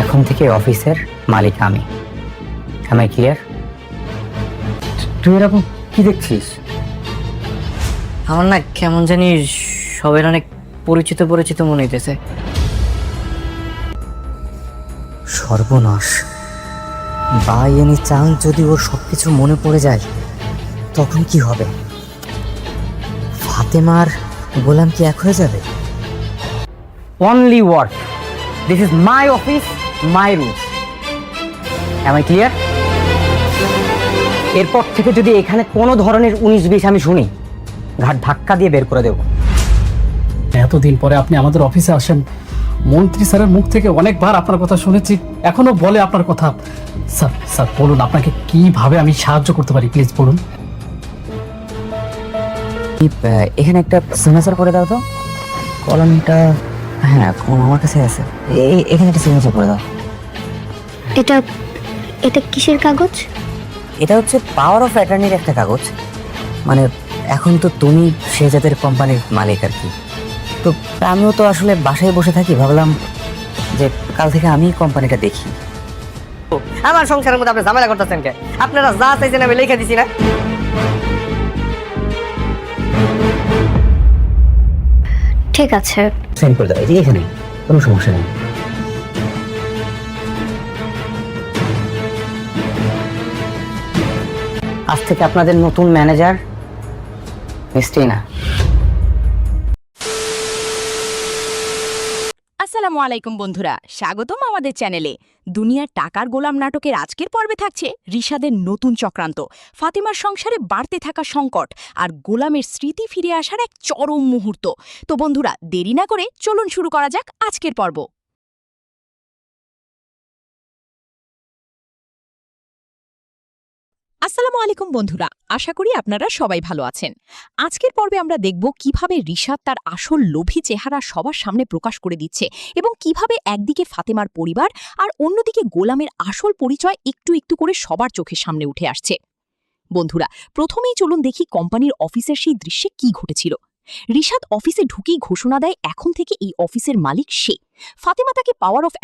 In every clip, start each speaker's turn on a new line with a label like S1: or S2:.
S1: এখন থেকে অফিসের মালিক আমি। আমি ক্লিয়ার? তুই এরকম কি দেখছিস?
S2: আমার না কেমন জানি সবের অনেক পরিচিত পরিচিত মনে হইতেছে।
S1: সর্বনাশ, বাই এনি চান্স যদি ওর সবকিছু মনে পড়ে যায় তখন কি হবে? ফাতেমার গোলাম কি এক হয়ে যাবে? Only work, this is my office, my rules. Am I clear? এরপর থেকে যদি এখানে কোনো ধরনের 19-20 আমি শুনি, ঘাট ধাক্কা দিয়ে বের করে দেব।
S3: এতদিন পরে আপনি আমাদের অফিসে আসেন, মন্ত্রী স্যারের মুখ থেকে অনেকবার আপনার কথা শুনেছি, এখনো বলে আপনার কথা। স্যার স্যার বলুন, আপনাকে কিভাবে আমি সাহায্য করতে পারি, প্লিজ বলুন।
S1: এখানে একটা সিগনেচার করে দাও তো। কলমটা হ্যাঁ আমার কাছে আছে, এখানে একটা সিগনেচার করে দাও।
S4: এটা এটা কিসের কাগজ?
S1: এটা হচ্ছে পাওয়ার অফ অ্যাটর্নির একটা কাগজ। মানে এখন তো তুমি শেহজাদের কোম্পানির মালিক আর কি। তো আমিও তো আসলে বাসায় বসে থাকি, ভাবলাম যে কাল থেকে আমি কোম্পানিটা দেখি।
S2: আমার সংসারের মধ্যে আপনি ঝামেলা করতেছেন কে? আপনারা যা চাইছেন আমি লিখে দিছি না?
S4: ঠিক আছে,
S1: সেন্ড করে দাও, এই যে এখানে, কোনো সমস্যা নেই। আজ থেকে আপনাদের নতুন ম্যানেজার মিস টিনা।
S5: আসসালামু আলাইকুম বন্ধুরা, স্বাগতম আমাদের চ্যানেলে। দুনিয়ার টাকার গোলাম নাটকের আজকের পর্বে থাকছে রিশাদের নতুন চক্রান্ত, ফাতিমার সংসারে বাড়তে থাকা সংকট আর গোলামের স্মৃতি ফিরে আসার এক চরম মুহূর্ত। তো বন্ধুরা, দেরি না করে চলুন শুরু করা যাক আজকের পর্ব। আসসালামু আলাইকুম বন্ধুরা, আশা করি আপনারা সবাই ভালো আছেন। আজকের পর্বে আমরা দেখব কিভাবে রিশাদ তার আসল লোভী চেহারা সবার সামনে প্রকাশ করে দিচ্ছে এবং কিভাবে একদিকে ফাতেমার পরিবার আর অন্যদিকে গোলামের আসল পরিচয় একটু একটু করে সবার চোখের সামনে উঠে আসছে। বন্ধুরা, প্রথমেই চলুন দেখি কোম্পানির অফিসের সেই দৃশ্যে কি ঘটেছিল। রিশাদ অফিসে ঢুকেই ঘোষণা দেয় এখন থেকে এই অফিসের মালিক সে। ফাতেমা তাকে পাওয়ার অফ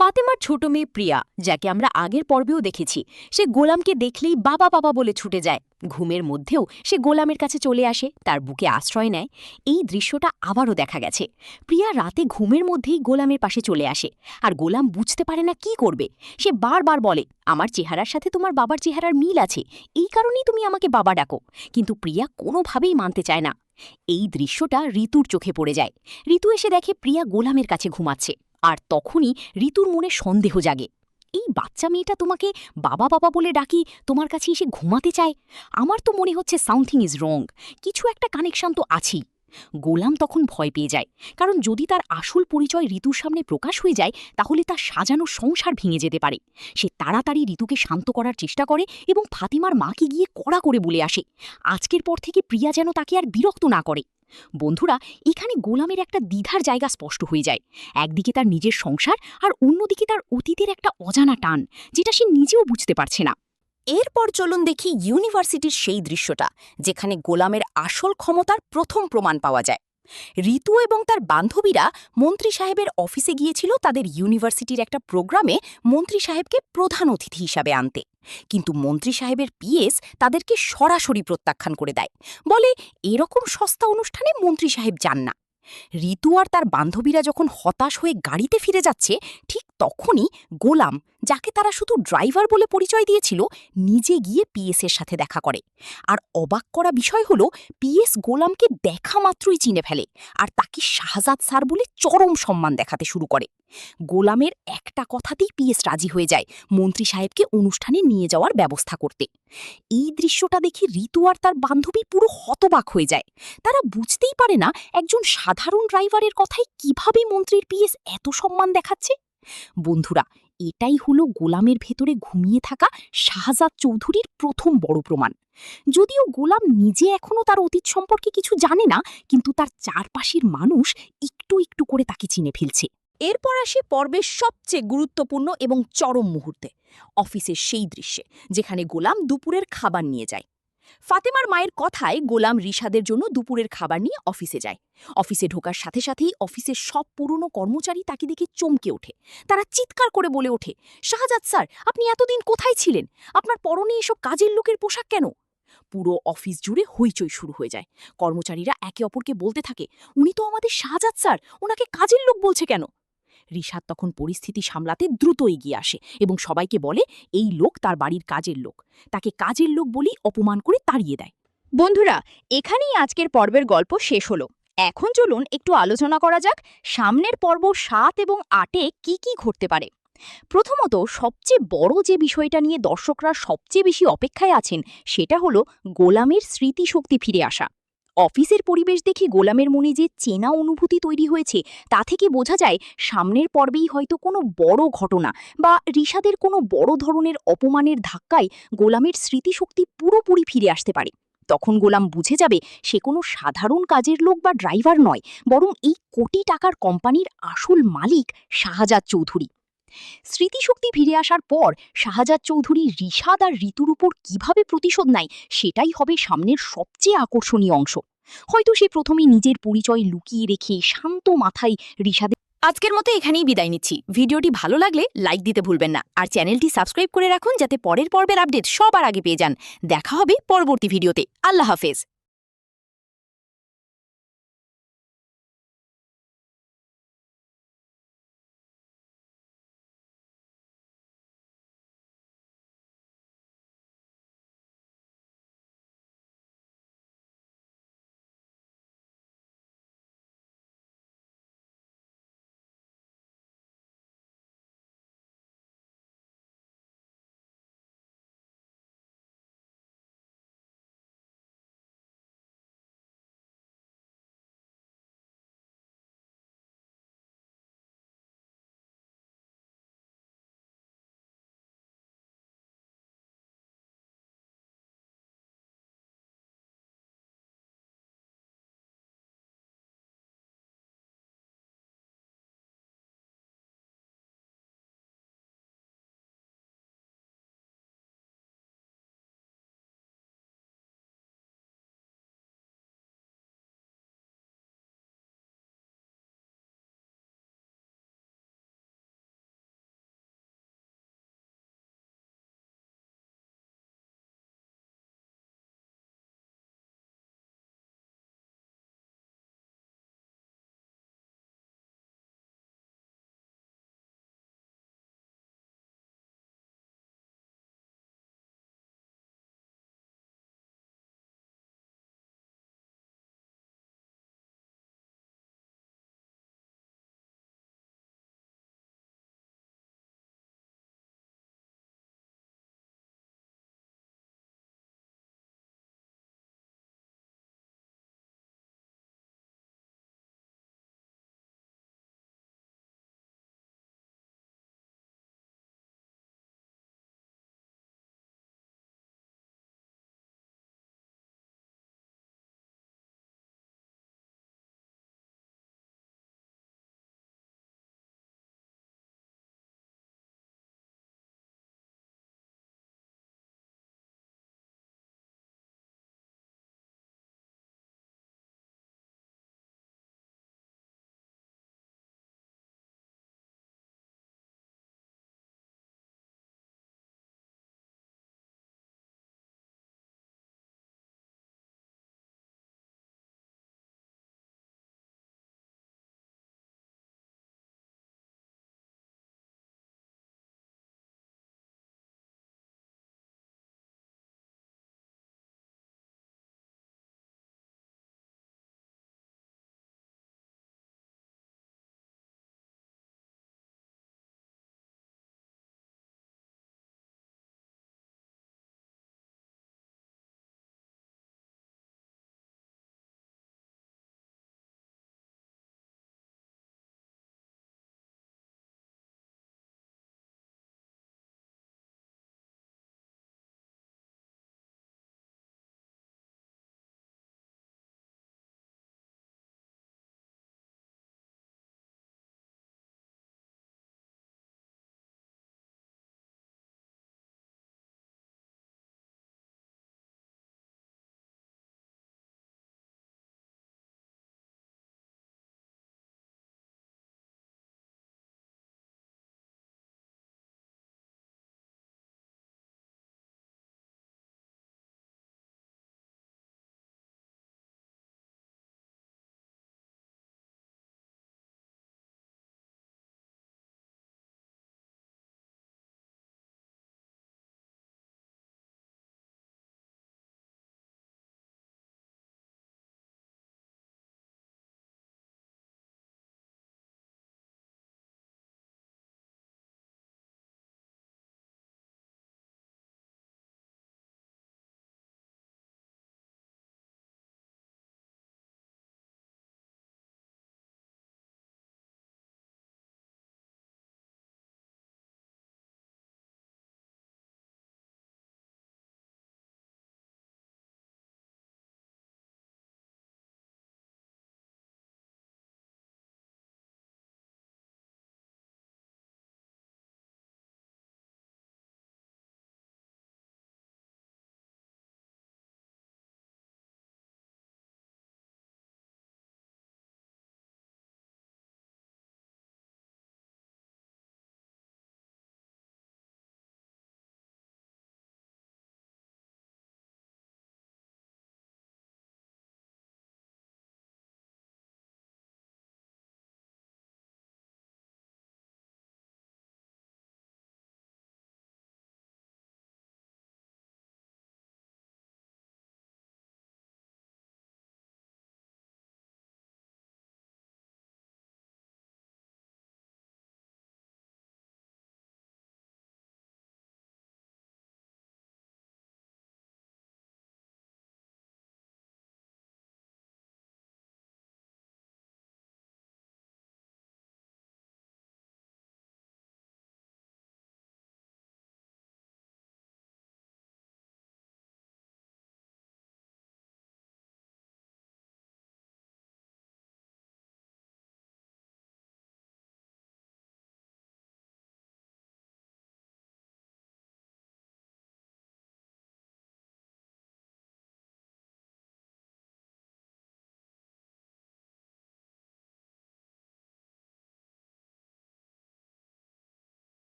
S5: ফাতেমার ছোট মেয়ে প্রিয়া, যাকে আমরা আগের পর্বেও দেখেছি, সে গোলামকে দেখলেই বাবা বাবা বলে ছুটে যায়। ঘুমের মধ্যেও সে গোলামের কাছে চলে আসে, তার বুকে আশ্রয় নেয়। এই দৃশ্যটা আবারও দেখা গেছে। প্রিয়া রাতে ঘুমের মধ্যেই গোলামের পাশে চলে আসে, আর গোলাম বুঝতে পারে না কি করবে। সে বারবার বলে, আমার চেহারার সাথে তোমার বাবার চেহারার মিল আছে, এই কারণেই তুমি আমাকে বাবা ডাকো। কিন্তু প্রিয়া কোনোভাবেই মানতে চায় না। এই দৃশ্যটা ঋতুর চোখে পড়ে যায়। ঋতু এসে দেখে প্রিয়া গোলামের কাছে ঘুমাচ্ছে, আর তখনই ঋতুর মনে সন্দেহ জাগে। এই বাচ্চা মেয়েটা তোমাকে বাবা বাবা বলে ডাকি তোমার কাছে এসে ঘুমাতে চায়। আমার তো মনে হচ্ছে সামথিং ইজ রং, কিছু একটা কানেকশন তো আছেই। গোলাম তখন ভয় পেয়ে যায়, কারণ যদি তার আসল পরিচয় ঋতুর সামনে প্রকাশ হয়ে যায় তাহলে তার সাজানো সংসার ভেঙে যেতে পারে। সে তাড়াতাড়ি ঋতুকে শান্ত করার চেষ্টা করে এবং ফাতিমার মাকে গিয়ে কড়া করে বলে আসে আজকের পর থেকে প্রিয়া যেন তাকে আর বিরক্ত না করে। বন্ধুরা, এখানে গোলামের একটা দ্বিধার জায়গা স্পষ্ট হয়ে যায়। একদিকে তার নিজের সংসার আর অন্যদিকে তার অতীতের একটা অজানা টান, যেটা সে নিজেও বুঝতে পারছে না। এরপর চলুন দেখি ইউনিভার্সিটির সেই দৃশ্যটা, যেখানে গোলামের আসল ক্ষমতার প্রথম প্রমাণ পাওয়া যায়। ঋতু এবং তার বান্ধবীরা মন্ত্রী সাহেবের অফিসে গিয়েছিল তাদের ইউনিভার্সিটির একটা প্রোগ্রামে মন্ত্রী সাহেবকে প্রধান অতিথি হিসাবে আনতে। কিন্তু মন্ত্রী সাহেবের পিএস তাদেরকে সরাসরি প্রত্যাখ্যান করে দেয়, বলে এরকম সস্তা অনুষ্ঠানে মন্ত্রী সাহেব যান না। ঋতু আর তার বান্ধবীরা যখন হতাশ হয়ে গাড়িতে ফিরে যাচ্ছে, ঠিক তখনই গোলাম, যাকে তারা শুধু ড্রাইভার বলে পরিচয় দিয়েছিল, নিজে গিয়ে পিএসের সাথে দেখা করে। আর অবাক করা বিষয় হলো, পিএস গোলামকে দেখা মাত্রই চিনে ফেলে আর তাকে শাহজাদ স্যার বলে চরম সম্মান দেখাতে শুরু করে। গোলামের একটা কথাতেই পিএস রাজি হয়ে যায় মন্ত্রী সাহেবকে অনুষ্ঠানে নিয়ে যাওয়ার ব্যবস্থা করতে। এই দৃশ্যটা দেখে ঋতু আর তার বান্ধবী পুরো হতবাক হয়ে যায়। তারা বুঝতেই পারে না একজন সাধারণ ড্রাইভারের কথায় কিভাবে মন্ত্রীর পিএস এত সম্মান দেখাচ্ছে। বন্ধুরা, এটাই হলো গোলামের ভেতরে ঘুমিয়ে থাকা শাহজাদ চৌধুরীর প্রথম বড় প্রমাণ। যদিও গোলাম নিজে এখনও তার অতীত সম্পর্কে কিছু জানে না, কিন্তু তার চারপাশের মানুষ একটু একটু করে তাকে চিনে ফেলছে। এরপর আসে পর্বের সবচেয়ে গুরুত্বপূর্ণ এবং চরম মুহূর্তে, অফিসের সেই দৃশ্যে যেখানে গোলাম দুপুরের খাবার নিয়ে যায়। ফাতেমার মায়ের কথায় গোলাম রিশাদের জন্য দুপুরের খাবার নিয়ে অফিসে যায়। অফিসে ঢোকার সাথে সাথেই অফিসের সব পুরনো কর্মচারী তাকে দেখে চমকে ওঠে। তারা চিৎকার করে বলে ওঠে, শাহজাদ স্যার, আপনি এতদিন কোথায় ছিলেন? আপনার পরনে এসব কাজের লোকের পোশাক কেন? পুরো অফিস জুড়ে হইচই শুরু হয়ে যায়। কর্মচারীরা একে অপরকে বলতে থাকে, উনি তো আমাদের শাহজাদ স্যার, ওনাকে কাজের লোক বলছে কেন? রিশাদ তখন পরিস্থিতি সামলাতে দ্রুত এগিয়ে আসে এবং সবাইকে বলে এই লোক তার বাড়ির কাজের লোক, তাকে কাজের লোক বলেই অপমান করে তাড়িয়ে দেয়।
S6: বন্ধুরা, এখানেই আজকের পর্বের গল্প শেষ হলো। এখন চলুন একটু আলোচনা করা যাক সামনের পর্ব 7 এবং 8-এ কি কি ঘটতে পারে। প্রথমত, সবচেয়ে বড় যে বিষয়টা নিয়ে দর্শকরা সবচেয়ে বেশি অপেক্ষায় আছেন সেটা হলো গোলামের স্মৃতিশক্তি ফিরে আসা। অফিসের পরিবেশ দেখে গোলামের মনে যে চেনা অনুভূতি তৈরি হয়েছে তা থেকে বোঝা যায় সামনের পর্বেই হয়তো কোনো বড় ঘটনা বা রিশাদের কোনো বড় ধরনের অপমানের ধাক্কায় গোলামের স্মৃতিশক্তি পুরোপুরি ফিরে আসতে পারে। তখন গোলাম বুঝে যাবে সে কোনো সাধারণ কাজের লোক বা ড্রাইভার নয়, বরং এই কোটি টাকার কোম্পানির আসল মালিক শাহজাদ চৌধুরী। স্মৃতিশক্তি ফিরে আসার পর শাহজাদ চৌধুরী রিশাদ আর ঋতুর উপর কিভাবে প্রতিশোধ নেয় সেটাই হবে সামনের সবচেয়ে আকর্ষণীয় অংশ। হয়তো সে প্রথমেই নিজের পরিচয় লুকিয়ে রেখে শান্ত মাথায় রিশাদের।
S5: আজকের মতো এখানেই বিদায় নিচ্ছি। ভিডিওটি ভালো লাগলে লাইক দিতে ভুলবেন না, আর চ্যানেলটি সাবস্ক্রাইব করে রাখুন যাতে পরের পর্বের আপডেট সবার আগে পেয়ে যান। দেখা হবে পরবর্তী ভিডিওতে। আল্লাহ হাফেজ।